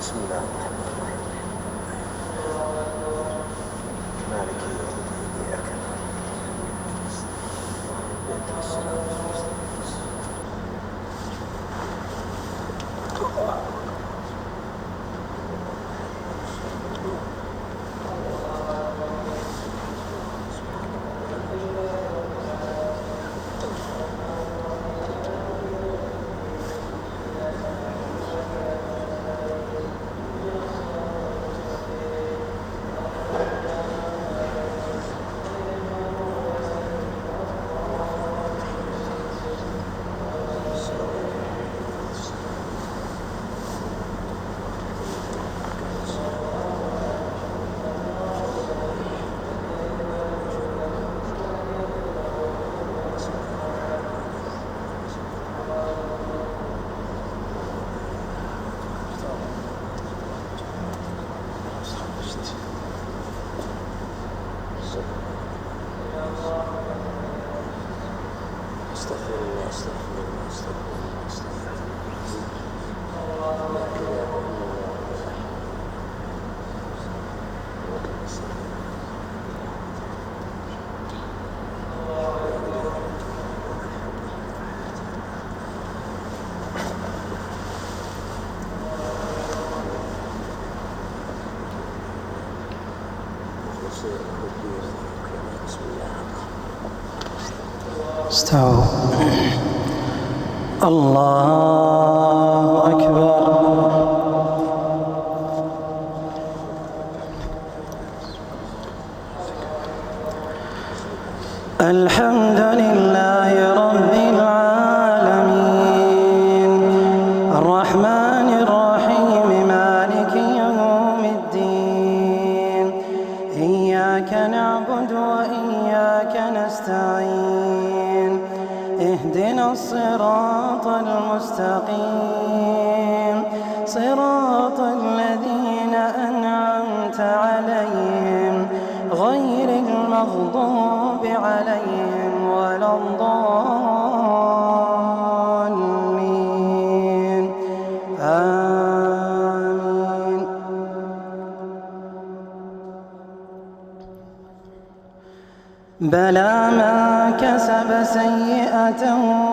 بسم الله الرحمن الرحيم. مالك يوم الدين إياك نعبد وإياك نستعين استغفر الله استغفر الله استغفر الله استغفر الله لا إله إلا الله استووا. الله أكبر. الحمد لله رب العالمين الرحمن الرحيم مالك يوم الدين إياك نعبد وإياك نستعين اهدنا الصراط المستقيم صراط الذين أنعمت عليهم غير المغضوب عليهم ولا الضالين آمين. بلى من كسب سيئة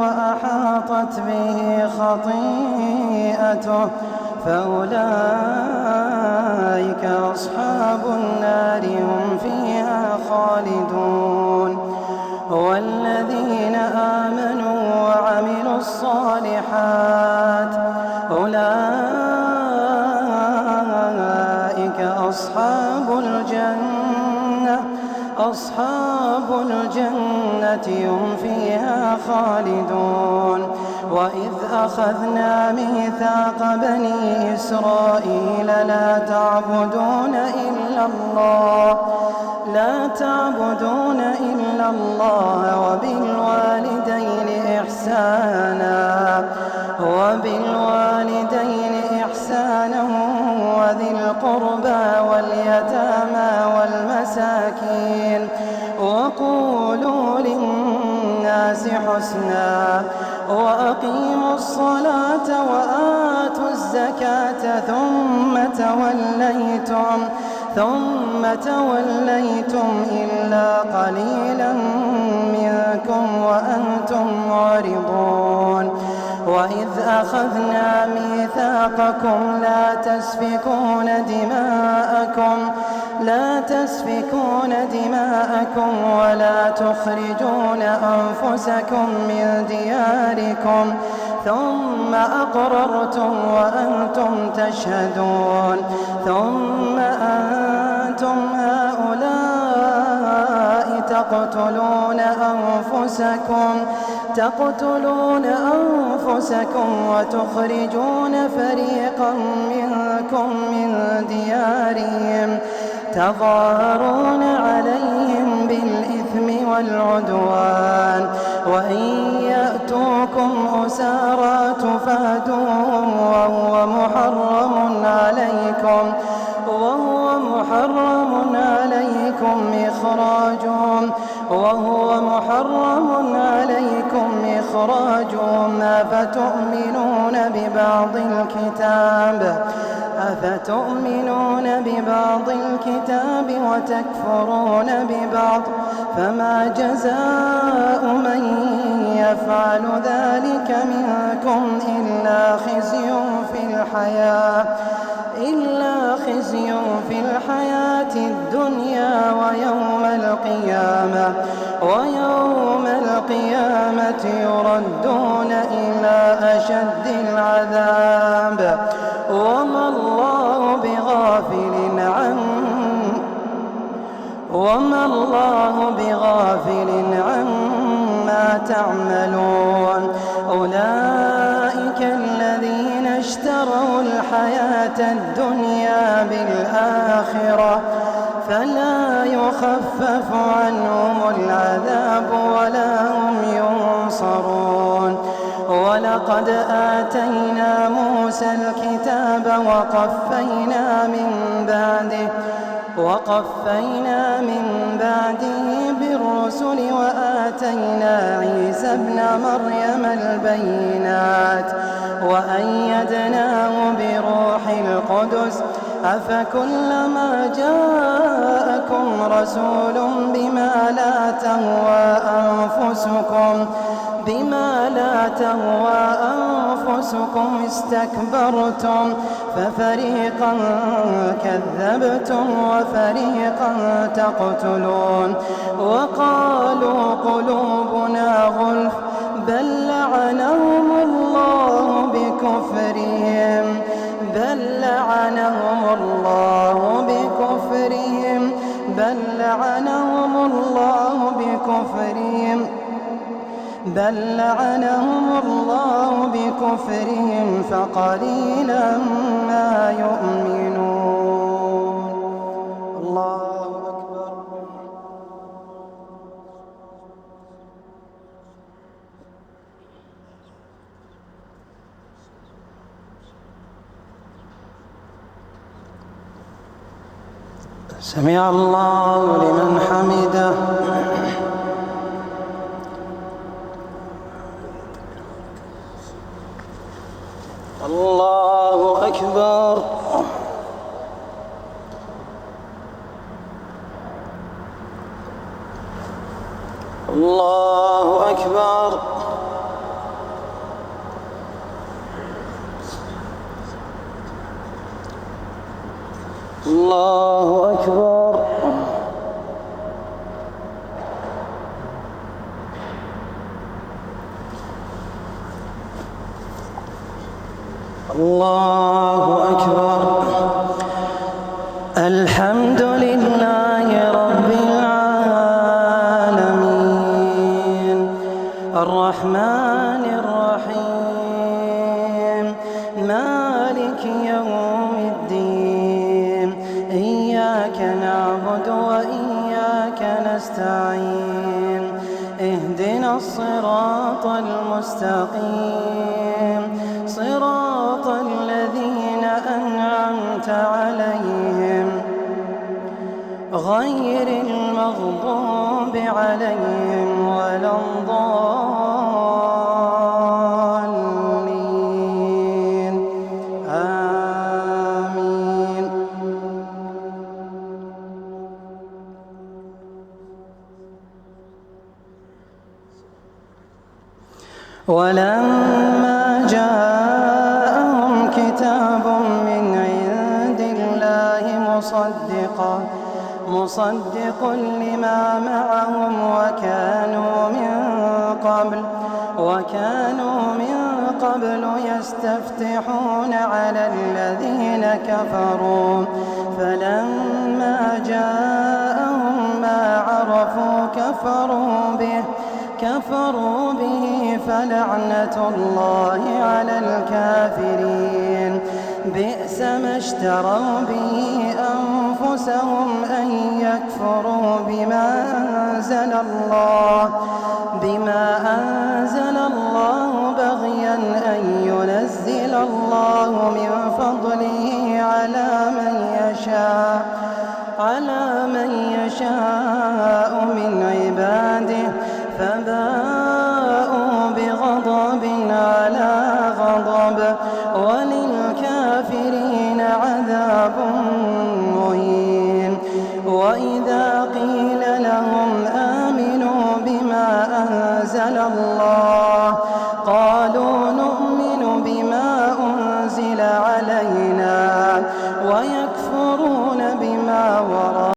وأحاطت به خطيئته فأولئك أصحاب النار هم فيها خالدون. والذين آمنوا وعملوا الصالحات أولئك أصحاب الجنة هم فيها خالدون. وإذ أخذنا ميثاق بني إسرائيل لا تعبدون إلا الله وبالوالدين إحسانا وذي القربى الحسنى وأقيموا الصلاة وآتوا الزكاة ثم توليتم إلا قليلا منكم وأنتم معرضون وإذ أخذنا ميثاقكم لا تسفكون دماءكم ولا تخرجون أنفسكم من دياركم ثم أقررتم وأنتم تشهدون ثم أنتم هؤلاء تقتلون أنفسكم وتخرجون فريقا منكم من ديارهم تظاهرون عليهم بالإثم والعدوان وإن يأتوكم أسارى تفادوهم وهو محرم عليكم إخراجهم أفتؤمنون ببعض الكتاب وتكفرون ببعض فما جزاء من يفعل ذلك منكم إلا خزي في الحياة الدنيا ويوم القيامة يردون إلى أشد العذاب وما الله بغافل عما تعملون أولئك الذين اشتروا الحياة الدنيا بالآخرة فلا يخفف عنهم العذاب ولا هم ينصرون ولقد آتينا موسى الكتاب وقفينا من بعده بالرسل وآتينا عيسى ابن مريم البينات وأيدناه بروح القدس أفكلما جاءكم رسول بما لا تهوى أنفسكم استكبرتم ففريقا كذبتم وفريقا تقتلون وقالوا قلوبنا غلف بل لعنهم الله بكفرهم بل لعنهم الله بكفرهم فقليلا ما يؤمنون. الله أكبر. سمع الله لمن حمده. الله أكبر. الله أكبر. الله أكبر. الله أكبر. الحمد لله رب العالمين الرحمن الرحيم مالك يوم الدين إياك نعبد وإياك نستعين اهدنا الصراط المستقيم صراط الذين أنعمت عليهم غير المغضوب عليهم ولا الضالين. ولما جاءهم كتاب من عند الله مصدق لما معهم وكانوا من قبل يستفتحون على الذين كفروا فلما جاءهم ما عرفوا كفروا به فلعنة الله على الكافرين. بئس ما اشتروا به أنفسهم أن يكفروا بما أنزل الله بغيا أن ينزل الله من